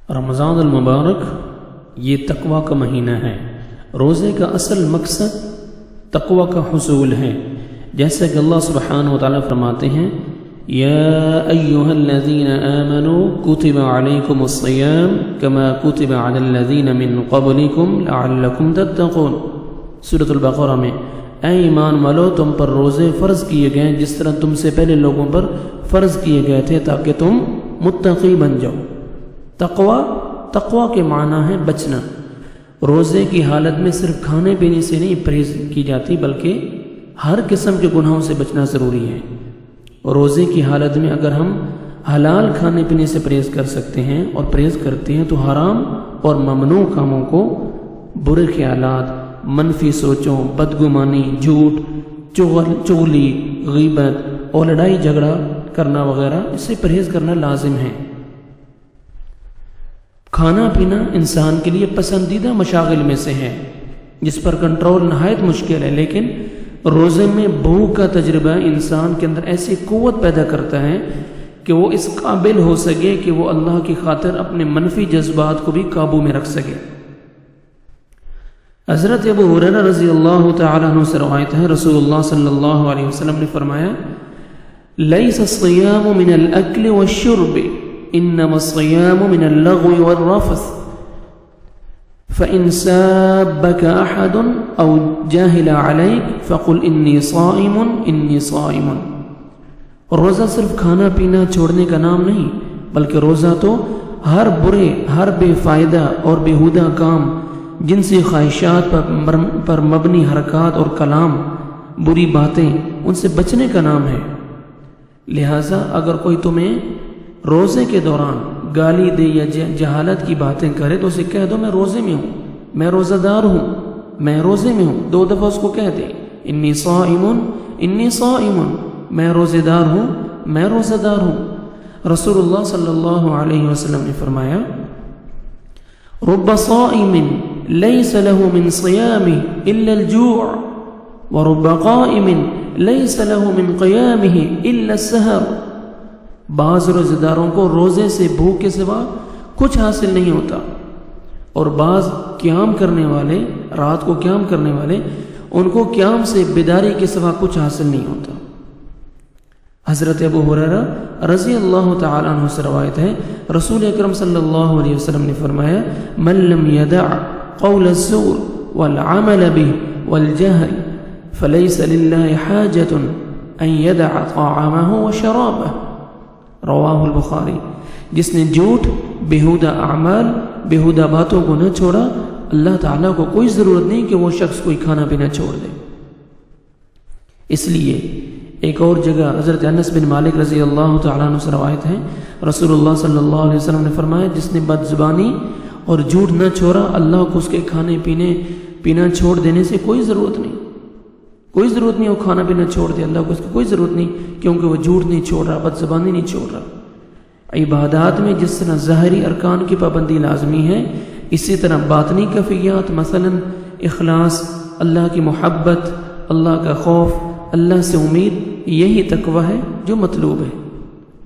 رمضان المبارک یہ تقوی کا مہینہ ہے۔ روزے کا اصل مقصد تقوی کا حصول ہے، جیسا کہ اللہ سبحانہ وتعالی فرماتے ہیں یا ایہا الذین آمنوا کتب علیکم الصیام کما کتب علی الذین من قبلکم لعلکم تتقون۔ سورۃ البقرہ میں اے ایمان والو تم پر روزے فرض کیے گئے جس طرح تم سے پہلے لوگوں پر فرض کیے گئے تھے تاکہ تم متقی بن جاؤ۔ تقوی کے معنی ہے بچنا۔ روزے کی حالت میں صرف کھانے پینے سے نہیں پرہیز کی جاتی بلکہ ہر قسم کے گناہوں سے بچنا ضروری ہے۔ روزے کی حالت میں اگر ہم حلال کھانے پینے سے پرہیز کر سکتے ہیں اور پرہیز کرتے ہیں تو حرام اور ممنوع کاموں کو، برے خیالات، منفی سوچوں، بدگمانی، جھوٹ، چغلی، غیبت اور لڑائی جھگڑا کرنا وغیرہ، اس سے پرہیز کرنا لازم ہے۔ کھانا پینا انسان کے لیے پسندیدہ مشاغل میں سے ہے جس پر کنٹرول نہایت مشکل ہے، لیکن روزے میں بھوک کا تجربہ انسان کے اندر ایسی قوت پیدا کرتا ہے کہ وہ اس قابل ہو سکے کہ وہ اللہ کی خاطر اپنے منفی جذبات کو بھی قابو میں رکھ سکے۔ حضرت ابو ہریرہ رضی اللہ تعالی عنہ سے روایت ہے، رسول اللہ صلی اللہ علیہ وسلم نے فرمایا لیس الصیام من الاکل والشرب انما الصیام من اللغو والرفث فإن سابك أحد أو جاهل عليك فقل إني صائم۔ روزہ صرف کھانا پینا چھوڑنے کا نام نہیں بلکہ روزہ تو ہر برے، ہر بے فائدہ اور بیہودہ کام، جنسی خواہشات پر مبنی حرکات اور کلام، بری باتیں، ان سے بچنے کا نام ہے۔ لہٰذا اگر کوئی تمہیں روزے کے دوران گالی دے یا جہالت کی باتیں کرے تو اسے کہہ دو میں روزے میں ہوں، میں روزہ دار ہوں، میں روزے میں ہوں۔ 2 دفعہ اس کو کہہ دے انی صائم، میں روزے دار ہوں، میں روزہ دار ہوں۔ رسول اللہ صلی اللہ علیہ وسلم نے فرمایا رب صائم لیس له من صیامه الا الجوع ورب قائم لیس له من قیامه الا السحر۔ بعض روزہ داروں کو روزے سے بھوک کے سوا کچھ حاصل نہیں ہوتا، اور بعض قیام کرنے والے، رات کو قیام کرنے والے، ان کو قیام سے بیداری کے سوا کچھ حاصل نہیں ہوتا۔ حضرت ابو ہریرہ رضی اللہ تعالی عنہ سے روایت ہے، رسول اکرم صلی اللہ علیہ وسلم نے فرمایا من لم يدع قول الزور والعمل به والجهل فليس لله حاجة ان يدع طعامه وشرابه۔ رواہ البخاری۔ جس نے جھوٹ، بیہودہ اعمال، بیہودہ باتوں کو نہ چھوڑا، اللہ تعالیٰ کو کوئی ضرورت نہیں کہ وہ شخص کوئی کھانا پینا چھوڑ دے۔ اس لیے ایک اور جگہ حضرت انس بن مالک رضی اللہ تعالیٰ عنہ سے روایت ہے، رسول اللہ صلی اللہ علیہ وسلم نے فرمایا جس نے بد زبانی اور جھوٹ نہ چھوڑا، اللہ کو اس کے کھانے پینا چھوڑ دینے سے کوئی ضرورت نہیں، کوئی ضرورت نہیں وہ کھانا پینا چھوڑ دے، اللہ کو اس کی کوئی ضرورت نہیں کیونکہ وہ جھوٹ نہیں چھوڑ رہا، بد زبانی نہیں چھوڑ رہا۔ عبادات میں جس طرح ظاہری ارکان کی پابندی لازمی ہے، اسی طرح باطنی کیفیات، مثلا اخلاص، اللہ کی محبت، اللہ کا خوف، اللہ سے امید، یہی تقوی ہے جو مطلوب ہے۔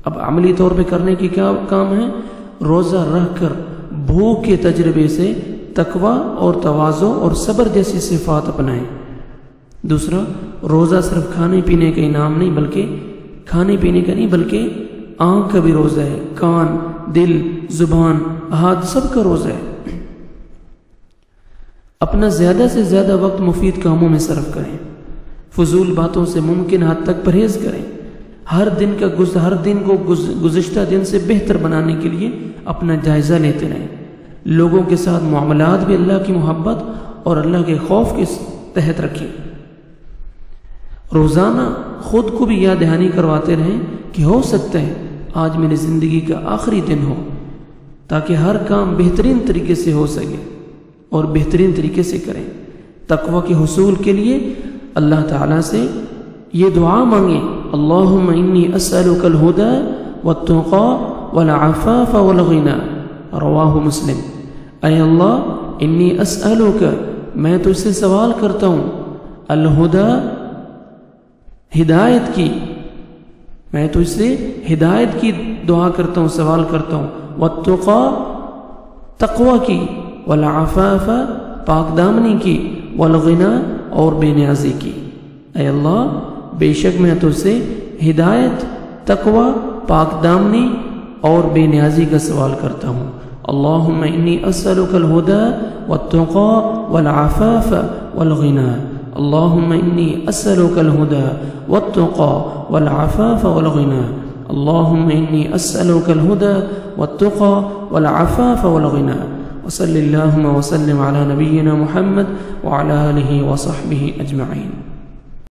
اب عملی طور پہ کرنے کی کیا کام ہے؟ روزہ رکھ کر بھوک کے تجربے سے تقوی اور تواضع اور صبر جیسی صفات اپنائیں۔ دوسرا، روزہ صرف کھانے پینے کا انعام نہیں بلکہ آنکھ کا بھی روزہ ہے، کان، دل، زبان، ہاتھ، سب کا روزہ ہے۔ اپنا زیادہ سے زیادہ وقت مفید کاموں میں صرف کریں، فضول باتوں سے ممکن حد تک پرہیز کریں، ہر دن کو گزشتہ دن سے بہتر بنانے کے لیے اپنا جائزہ لیتے رہیں۔ لوگوں کے ساتھ معاملات بھی اللہ کی محبت اور اللہ کے خوف کے تحت رکھیں۔ روزانہ خود کو بھی یاد دہانی کرواتے رہیں کہ ہو سکتا ہے آج میری زندگی کا آخری دن ہو، تاکہ ہر کام بہترین طریقے سے ہو سکے اور بہترین طریقے سے کریں۔ تقوی کے حصول کے لیے اللہ تعالیٰ سے یہ دعا مانگیں اللہم انی اسألک الہدی والتقی والعفاف والغنی۔ رواہ مسلم۔ اے اللہ انی اسألک، میں تجھ سے سوال کرتا ہوں، الہدی، ہدایت کی، میں تجھ سے ہدایت کی دعا کرتا ہوں، سوال کرتا ہوں، والتقی، تقوی کی، والعفاف پاک دامنی کی، والغنا اور بے نیازی کی۔ اے اللہ بے شک میں تجھ سے ہدایت، تقوی، پاک دامنی اور بے نیازی کا سوال کرتا ہوں۔ اللہم انی اسألک الہدی والتقی والعفاف والغنا۔ اللہم انی اسألک الہدی والتقی والعفاف والغنا۔ اللہم انی اسألک الہدی والتقی والعفاف والغنا۔ وصلی اللہم وسلم علی نبینا محمد وعلی آلہ وصحبہ اجمعین۔